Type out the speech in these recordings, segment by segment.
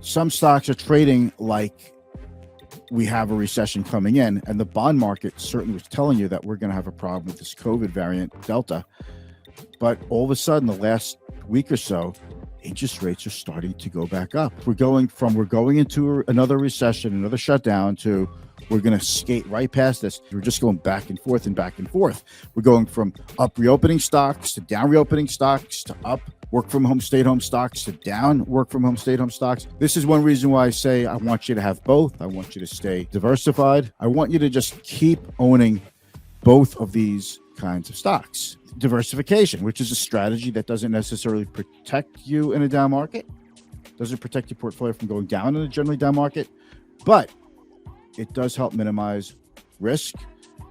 some stocks are trading like we have a recession coming in, and the bond market certainly was telling you that we're going to have a problem with this COVID variant Delta. But all of a sudden, the last week or so, interest rates are starting to go back up. We're going into another recession, another shutdown, to we're going to skate right past this. We're just going back and forth and back and forth. We're going from up reopening stocks to down reopening stocks to up work from home, stay at home stocks to down work from home, stay at home stocks. This is one reason why I say I want you to have both. I want you to stay diversified. I want you to just keep owning both of these kinds of stocks. Diversification, which is a strategy that doesn't necessarily protect you in a down market, doesn't protect your portfolio from going down in a generally down market, but it does help minimize risk,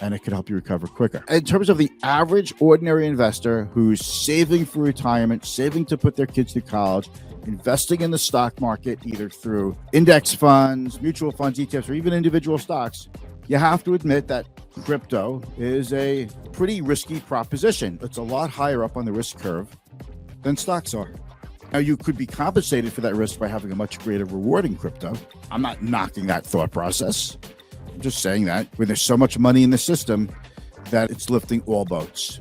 and it could help you recover quicker. In terms of the average ordinary investor who's saving for retirement, saving to put their kids through college, investing in the stock market, either through index funds, mutual funds, ETFs, or even individual stocks, you have to admit that crypto is a pretty risky proposition. It's a lot higher up on the risk curve than stocks are. Now, you could be compensated for that risk by having a much greater reward in crypto. I'm not knocking that thought process. I'm just saying that when there's so much money in the system that it's lifting all boats.